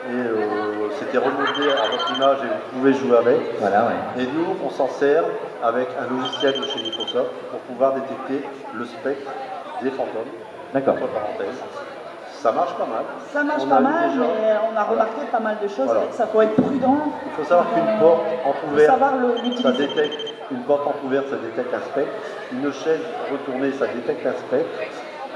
et c'était remodelé à votre image et vous pouvez jouer avec. Voilà, ouais. Et nous, on s'en sert avec un logiciel de chez Microsoft pour pouvoir détecter le spectre des fantômes. D'accord. Entre parenthèses. Ça marche pas mal. Ça marche On pas a eu mal, déjà- mais on a remarqué pas mal de choses. Voilà. Ça faut être prudent. Il faut savoir qu'une porte Il faut entrouverte, savoir ça l'utiliser. détecte, une porte entrouverte, ça détecte un spectre. Une chaise retournée, ça détecte un spectre.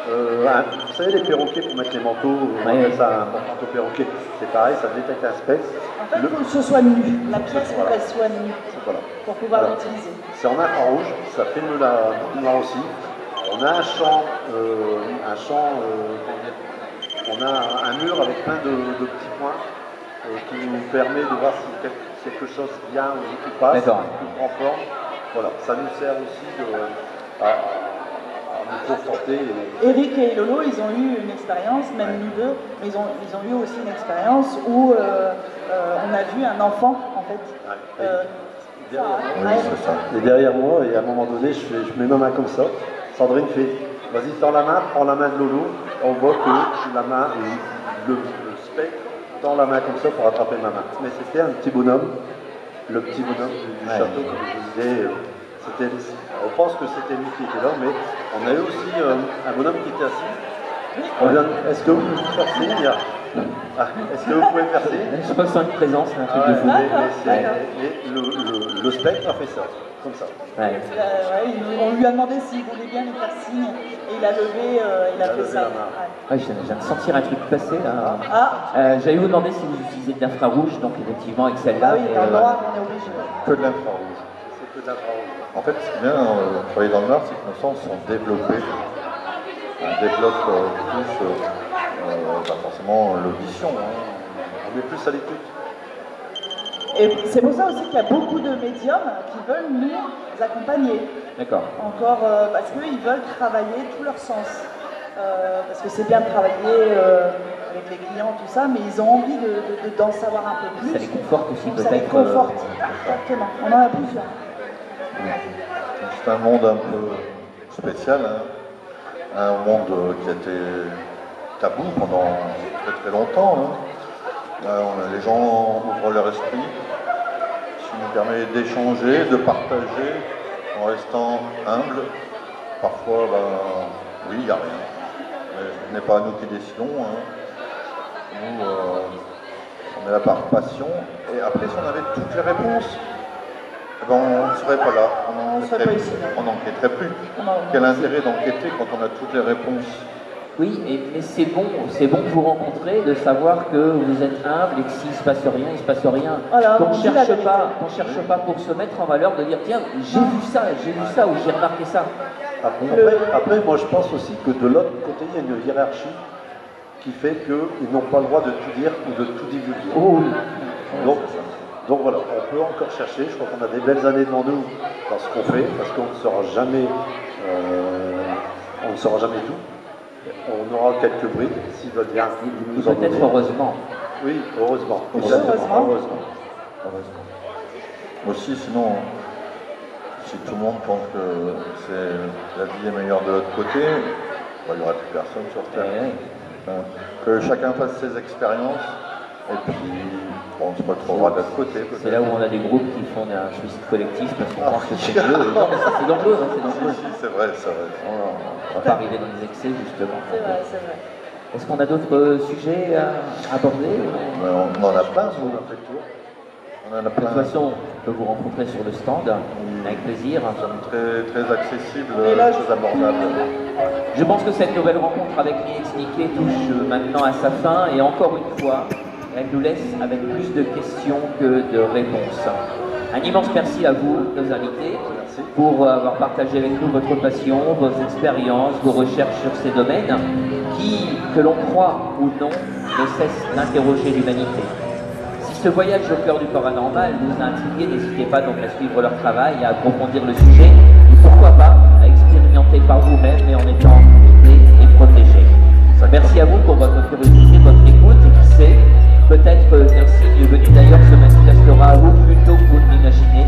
Vous savez, les perroquets pour mettre les manteaux, on appelle ça un manteau perroquet. C'est pareil, ça détecte un spectre. En fait, il faut que ce soit nu. La pièce, il faut Voilà. qu'elle soit nue Voilà. pour pouvoir Voilà. l'utiliser. C'est en infrarouge, ça filme la lumière aussi. On a un champ, on a un mur avec plein de petits points qui nous permet de voir si quelque chose vient ou qui passe, D'accord. qui prend forme. Voilà, ça nous sert aussi à nous conforter. Eric et Lolo, ils ont eu une expérience, même nous deux, mais ils ont eu aussi une expérience où on a vu un enfant, en fait. Derrière moi, Ouais. c'est ça. et derrière moi, et à un moment donné, je mets ma main comme ça. Sandrine fait, vas-y, tends la main, prends la main de Lolo. On voit que la main, le spectre tend la main comme ça pour attraper ma main. Mais c'était un petit bonhomme, le petit bonhomme du château, comme je disais. On pense que c'était lui qui était là, mais on a eu aussi un bonhomme qui était assis. Est-ce que vous pouvez faire signe? Est-ce que vous pouvez faire signe? Je ressens une présence, un truc de fou. Et le spectre a fait ça, comme ça. Ouais. Ouais, on lui a demandé s'il voulait bien nous faire signe, et il a levé, il a fait levé ça. la main. Ouais. Ouais, je viens de sentir un truc passer là. Ah, J'allais vous demander si vous utilisez de l'infrarouge, donc effectivement avec celle-là. ah oui, et, dans le noir, on est obligé. Que de l'infrarouge. C'est que d'infrarouge. En fait, ce qui est bien de travailler dans le noir, c'est que nos sens sont développés. On développe plus forcément l'audition. On est plus à l'écoute. Et c'est pour ça aussi qu'il y a beaucoup de médiums qui veulent nous accompagner. D'accord. Encore parce qu'ils veulent travailler tous leurs sens. parce que c'est bien de travailler avec les clients, tout ça, mais ils ont envie d'en savoir un peu plus. Ça les conforte aussi peut-être. Ça les conforte, exactement. On en a plusieurs. C'est un monde un peu spécial, hein. Un monde qui a été tabou pendant très très longtemps. Hein. Les gens ouvrent leur esprit, ce qui nous permet d'échanger, de partager en restant humble. Parfois, oui, il n'y a rien. Mais ce n'est pas à nous qui décidons. Hein. Nous, on est là par passion. Et après, si on avait toutes les réponses, on ne serait pas là. On n'enquêterait plus. Quel intérêt d'enquêter quand on a toutes les réponses? Oui, mais c'est bon de vous rencontrer, de savoir que vous êtes humble et que s'il ne se passe rien, il ne se passe rien. Voilà, qu'on ne cherche pas pour se mettre en valeur, de dire tiens, j'ai vu ça ou j'ai remarqué ça. Après, moi je pense aussi que de l'autre côté, il y a une hiérarchie qui fait qu'ils n'ont pas le droit de tout dire ou de tout divulguer. Oh oui. Donc voilà, on peut encore chercher. Je crois qu'on a des belles années devant nous dans ce qu'on fait, parce qu'on ne saura jamais, tout. On aura quelques briques s'ils veulent bien nous en donner. Peut-être heureusement. Oui, heureusement. Aussi, sinon, si tout le monde pense que la vie est meilleure de l'autre côté, il n'y aura plus personne sur Terre. Que chacun fasse ses expériences, et puis on se retrouvera de l'autre côté. C'est là où on a des groupes qui font un suicide collectif parce qu'on pense que c'est mieux. Non, mais c'est dangereux. C'est vrai. On ne va pas arriver dans les excès, justement. C'est vrai. Est-ce qu'on a d'autres sujets à aborder? On en a plein, on a fait le tour. De toute façon, on peut vous rencontrer sur le stand, avec plaisir. Très, très accessible, très abordable. Je pense que cette nouvelle rencontre avec Linux Niquet touche maintenant à sa fin, et encore une fois, elle nous laisse avec plus de questions que de réponses. Un immense merci à vous, nos invités, pour avoir partagé avec nous votre passion, vos expériences, vos recherches sur ces domaines qui, que l'on croit ou non, ne cessent d'interroger l'humanité. Si ce voyage au cœur du paranormal vous a intrigué, n'hésitez pas donc à suivre leur travail et à approfondir le sujet, et pourquoi pas à expérimenter par vous-même, mais en étant guidé et protégé. Merci à vous pour votre curiosité, votre écoute, et qui sait, peut-être qu'un signe venu d'ailleurs se manifestera à vous plus tôt que vous ne l'imaginez.